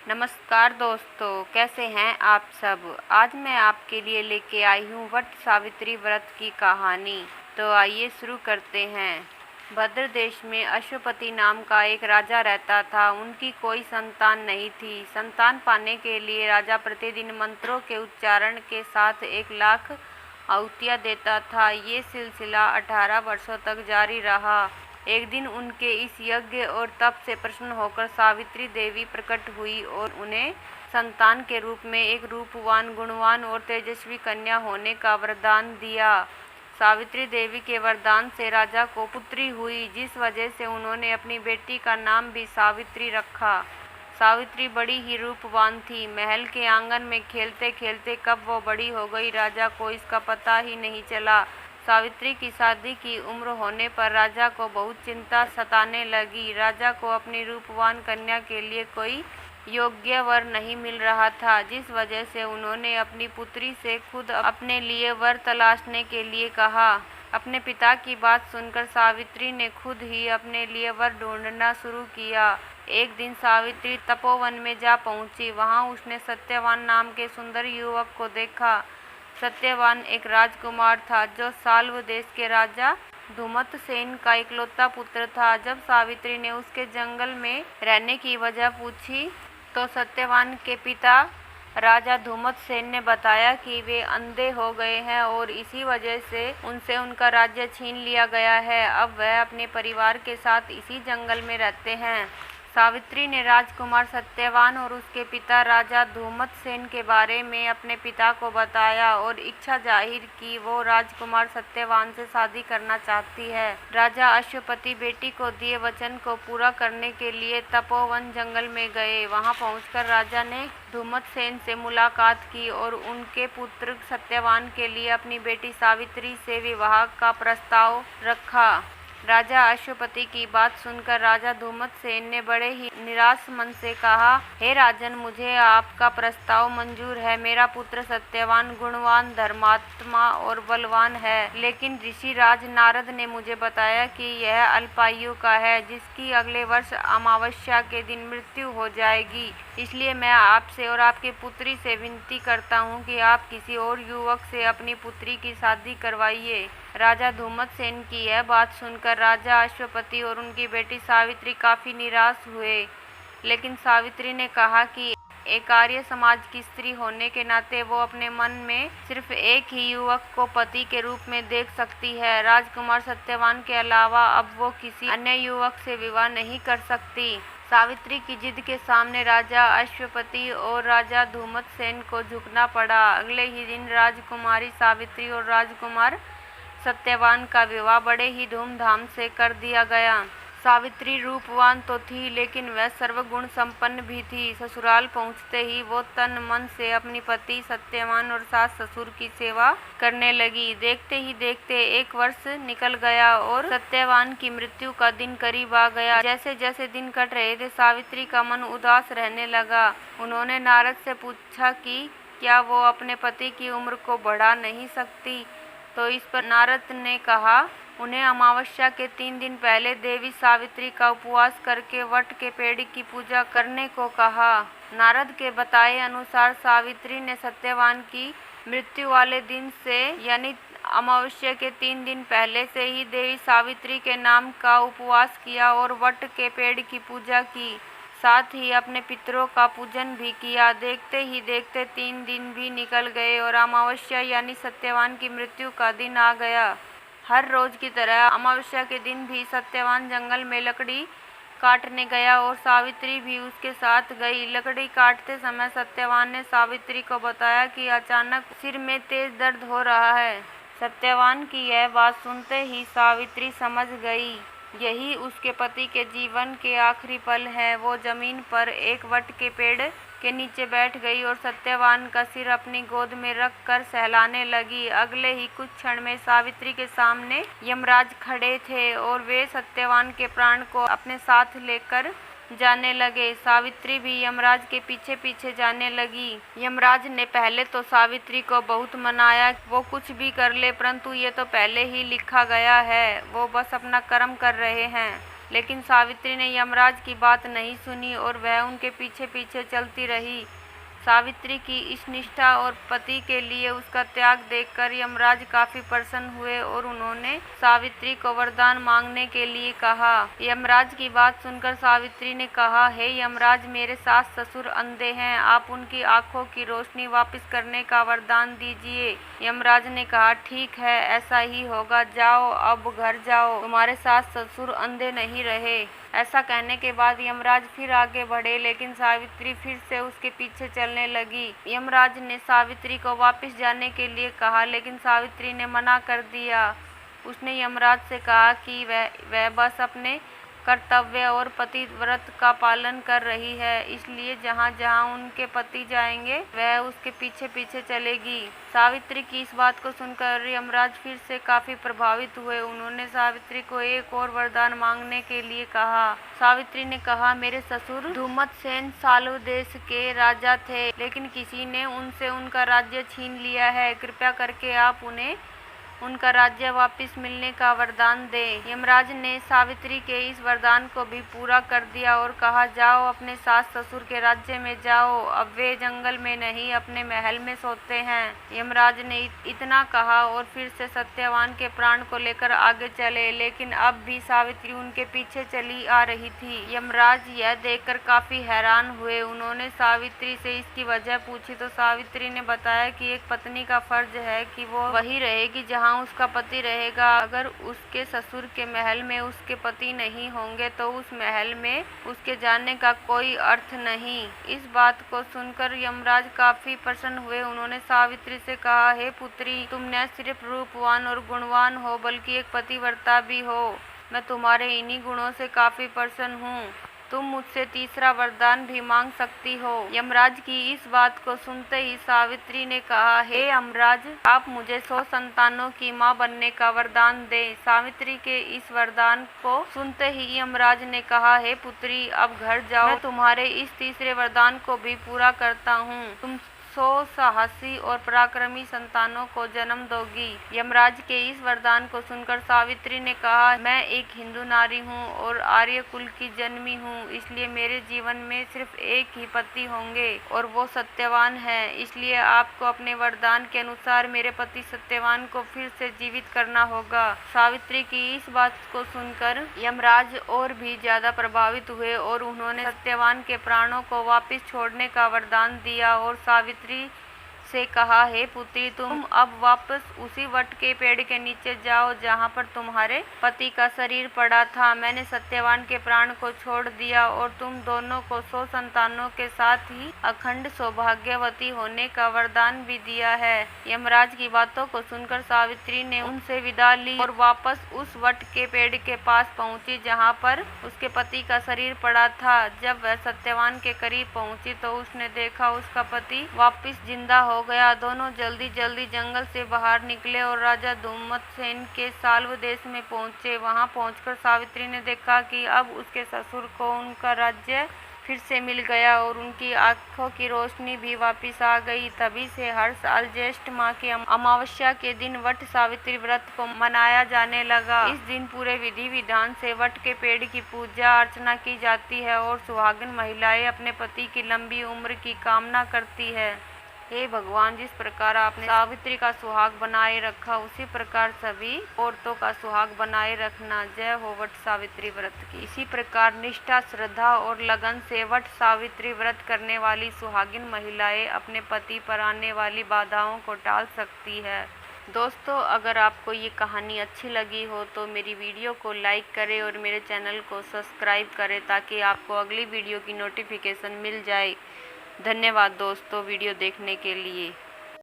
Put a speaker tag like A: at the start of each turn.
A: नमस्कार दोस्तों, कैसे हैं आप सब। आज मैं आपके लिए लेके आई हूँ वट सावित्री व्रत की कहानी। तो आइए शुरू करते हैं। भद्र देश में अश्वपति नाम का एक राजा रहता था। उनकी कोई संतान नहीं थी। संतान पाने के लिए राजा प्रतिदिन मंत्रों के उच्चारण के साथ 1,00,000 आहुतियाँ देता था। ये सिलसिला 18 वर्षों तक जारी रहा। एक दिन उनके इस यज्ञ और तप से प्रसन्न होकर सावित्री देवी प्रकट हुई और उन्हें संतान के रूप में एक रूपवान, गुणवान और तेजस्वी कन्या होने का वरदान दिया। सावित्री देवी के वरदान से राजा को पुत्री हुई, जिस वजह से उन्होंने अपनी बेटी का नाम भी सावित्री रखा। सावित्री बड़ी ही रूपवान थी। महल के आंगन में खेलते खेलते कब वो बड़ी हो गई, राजा को इसका पता ही नहीं चला। सावित्री की शादी की उम्र होने पर राजा को बहुत चिंता सताने लगी। राजा को अपनी रूपवान कन्या के लिए कोई योग्य वर नहीं मिल रहा था, जिस वजह से उन्होंने अपनी पुत्री से खुद अपने लिए वर तलाशने के लिए कहा। अपने पिता की बात सुनकर सावित्री ने खुद ही अपने लिए वर ढूंढना शुरू किया। एक दिन सावित्री तपोवन में जा पहुंची। वहां उसने सत्यवान नाम के सुंदर युवक को देखा। सत्यवान एक राजकुमार था जो साल्व देश के राजा धूमतसेन का इकलौता पुत्र था। जब सावित्री ने उसके जंगल में रहने की वजह पूछी तो सत्यवान के पिता राजा धूमतसेन ने बताया कि वे अंधे हो गए हैं और इसी वजह से उनसे उनका राज्य छीन लिया गया है। अब वह अपने परिवार के साथ इसी जंगल में रहते हैं। सावित्री ने राजकुमार सत्यवान और उसके पिता राजा धूमतसेन के बारे में अपने पिता को बताया और इच्छा जाहिर की। वो राजकुमार सत्यवान से शादी करना चाहती है। राजा अश्वपति बेटी को दिए वचन को पूरा करने के लिए तपोवन जंगल में गए। वहां पहुंचकर राजा ने धूमतसेन से मुलाकात की और उनके पुत्र सत्यवान के लिए अपनी बेटी सावित्री से विवाह का प्रस्ताव रखा। राजा अश्वपति की बात सुनकर राजा धूमतसेन ने बड़े ही निराश मन से कहा, हे राजन, मुझे आपका प्रस्ताव मंजूर है। मेरा पुत्र सत्यवान गुणवान, धर्मात्मा और बलवान है, लेकिन ऋषि राज नारद ने मुझे बताया कि यह अल्पायु का है, जिसकी अगले वर्ष अमावस्या के दिन मृत्यु हो जाएगी। इसलिए मैं आपसे और आपके पुत्री से विनती करता हूँ कि आप किसी और युवक से अपनी पुत्री की शादी करवाइए। राजा धूमतसेन की यह बात सुनकर राजा अश्वपति और उनकी बेटी सावित्री काफी निराश हुए, लेकिन सावित्री ने कहा कि एक आर्य समाज की स्त्री होने के नाते वो अपने मन में सिर्फ एक ही युवक को पति के रूप में देख सकती है। राजकुमार सत्यवान के अलावा अब वो किसी अन्य युवक से विवाह नहीं कर सकती। सावित्री की जिद के सामने राजा अश्वपति और राजा धूमतसेन को झुकना पड़ा। अगले ही दिन राजकुमारी सावित्री और राजकुमार सत्यवान का विवाह बड़े ही धूमधाम से कर दिया गया। सावित्री रूपवान तो थी, लेकिन वह सर्वगुण संपन्न भी थी। ससुराल पहुंचते ही वो तन मन से अपनी पति सत्यवान और सास ससुर की सेवा करने लगी। देखते ही देखते 1 वर्ष निकल गया और सत्यवान की मृत्यु का दिन करीब आ गया। जैसे जैसे दिन कट रहे थे, सावित्री का मन उदास रहने लगा। उन्होंने नारद से पूछा कि क्या वो अपने पति की उम्र को बढ़ा नहीं सकती। तो इस पर नारद ने कहा, उन्हें अमावस्या के 3 दिन पहले देवी सावित्री का उपवास करके वट के पेड़ की पूजा करने को कहा। नारद के बताए अनुसार सावित्री ने सत्यवान की मृत्यु वाले दिन से यानी अमावस्या के 3 दिन पहले से ही देवी सावित्री के नाम का उपवास किया और वट के पेड़ की पूजा की, साथ ही अपने पितरों का पूजन भी किया। देखते ही देखते 3 दिन भी निकल गए और अमावस्या यानी सत्यवान की मृत्यु का दिन आ गया। हर रोज की तरह अमावस्या के दिन भी सत्यवान जंगल में लकड़ी काटने गया और सावित्री भी उसके साथ गई। लकड़ी काटते समय सत्यवान ने सावित्री को बताया कि अचानक सिर में तेज दर्द हो रहा है। सत्यवान की यह बात सुनते ही सावित्री समझ गई यही उसके पति के जीवन के आखिरी पल हैं। वो जमीन पर एक वट के पेड़ के नीचे बैठ गई और सत्यवान का सिर अपनी गोद में रख कर सहलाने लगी। अगले ही कुछ क्षण में सावित्री के सामने यमराज खड़े थे और वे सत्यवान के प्राण को अपने साथ लेकर जाने लगे। सावित्री भी यमराज के पीछे पीछे जाने लगी। यमराज ने पहले तो सावित्री को बहुत मनाया, वो कुछ भी कर ले, परंतु ये तो पहले ही लिखा गया है, वो बस अपना कर्म कर रहे हैं। लेकिन सावित्री ने यमराज की बात नहीं सुनी और वह उनके पीछे पीछे चलती रही। सावित्री की इस निष्ठा और पति के लिए उसका त्याग देखकर यमराज काफी प्रसन्न हुए और उन्होंने सावित्री को वरदान मांगने के लिए कहा। यमराज की बात सुनकर सावित्री ने कहा, हे यमराज, मेरे सास ससुर अंधे हैं, आप उनकी आंखों की रोशनी वापस करने का वरदान दीजिए। यमराज ने कहा, ठीक है, ऐसा ही होगा, जाओ अब घर जाओ, तुम्हारे सास ससुर अंधे नहीं रहे। ऐसा कहने के बाद यमराज फिर आगे बढ़े, लेकिन सावित्री फिर से उसके पीछे चलने लगी। यमराज ने सावित्री को वापस जाने के लिए कहा, लेकिन सावित्री ने मना कर दिया। उसने यमराज से कहा कि वह बस अपने कर्तव्य और पतिव्रत का पालन कर रही है, इसलिए जहाँ जहाँ उनके पति जाएंगे वह उसके पीछे पीछे चलेगी। सावित्री की इस बात को सुनकर यमराज फिर से काफी प्रभावित हुए। उन्होंने सावित्री को एक और वरदान मांगने के लिए कहा। सावित्री ने कहा, मेरे ससुर धूमतसेन साल्व देश के राजा थे, लेकिन किसी ने उनसे उनका राज्य छीन लिया है। कृपया करके आप उन्हें उनका राज्य वापस मिलने का वरदान दे। यमराज ने सावित्री के इस वरदान को भी पूरा कर दिया और कहा, जाओ अपने सास ससुर के राज्य में जाओ, अब वे जंगल में नहीं अपने महल में सोते हैं। यमराज ने इतना कहा और फिर से सत्यवान के प्राण को लेकर आगे चले, लेकिन अब भी सावित्री उनके पीछे चली आ रही थी। यमराज यह देखकर काफी हैरान हुए। उन्होंने सावित्री से इसकी वजह पूछी तो सावित्री ने बताया कि एक पत्नी का फर्ज है कि वो वही रहेगी जहाँ उसका पति रहेगा। अगर उसके ससुर के महल में उसके पति नहीं होंगे तो उस महल में उसके जाने का कोई अर्थ नहीं। इस बात को सुनकर यमराज काफी प्रसन्न हुए। उन्होंने सावित्री से कहा, हे पुत्री, तुम न सिर्फ रूपवान और गुणवान हो बल्कि एक पतिव्रता भी हो। मैं तुम्हारे इन्हीं गुणों से काफी प्रसन्न हूँ। तुम मुझसे तीसरा वरदान भी मांग सकती हो। यमराज की इस बात को सुनते ही सावित्री ने कहा, हे यमराज, आप मुझे 100 संतानों की मां बनने का वरदान दें। सावित्री के इस वरदान को सुनते ही यमराज ने कहा, हे पुत्री, अब घर जाओ, मैं तुम्हारे इस तीसरे वरदान को भी पूरा करता हूँ। तुम 100 साहसी और पराक्रमी संतानों को जन्म दोगी। यमराज के इस वरदान को सुनकर सावित्री ने कहा, मैं एक हिंदू नारी हूँ और आर्य कुल की जन्मी हूँ, इसलिए मेरे जीवन में सिर्फ एक ही पति होंगे और वो सत्यवान है। इसलिए आपको अपने वरदान के अनुसार मेरे पति सत्यवान को फिर से जीवित करना होगा। सावित्री की इस बात को सुनकर यमराज और भी ज्यादा प्रभावित हुए और उन्होंने सत्यवान के प्राणों को वापस छोड़ने का वरदान दिया और सावित्री से कहा, हे पुत्री, तुम अब वापस उसी वट के पेड़ के नीचे जाओ जहाँ पर तुम्हारे पति का शरीर पड़ा था। मैंने सत्यवान के प्राण को छोड़ दिया और तुम दोनों को 100 संतानों के साथ ही अखंड सौभाग्यवती होने का वरदान भी दिया है। यमराज की बातों को सुनकर सावित्री ने उनसे विदा ली और वापस उस वट के पेड़ के पास पहुंची जहाँ पर उसके पति का शरीर पड़ा था। जब वह सत्यवान के करीब पहुंची तो उसने देखा उसका पति वापस जिंदा हो गया। दोनों जल्दी जल्दी जंगल से बाहर निकले और राजा धूमतसेन के साल्व देश में पहुंचे। वहां पहुंचकर सावित्री ने देखा कि अब उसके ससुर को उनका राज्य फिर से मिल गया और उनकी आंखों की रोशनी भी वापस आ गई। तभी से हर साल ज्येष्ठ माह की अमावस्या के दिन वट सावित्री व्रत को मनाया जाने लगा। इस दिन पूरे विधि विधान से वट के पेड़ की पूजा अर्चना की जाती है और सुहागिन महिलाएं अपने पति की लंबी उम्र की कामना करती है। हे भगवान, जिस प्रकार आपने सावित्री का सुहाग बनाए रखा उसी प्रकार सभी औरतों का सुहाग बनाए रखना। जय हो वट सावित्री व्रत की। इसी प्रकार निष्ठा, श्रद्धा और लगन से वट सावित्री व्रत करने वाली सुहागिन महिलाएं अपने पति पर आने वाली बाधाओं को टाल सकती है। दोस्तों, अगर आपको ये कहानी अच्छी लगी हो तो मेरी वीडियो को लाइक करें और मेरे चैनल को सब्सक्राइब करें ताकि आपको अगली वीडियो की नोटिफिकेशन मिल जाए। धन्यवाद दोस्तों वीडियो देखने के लिए।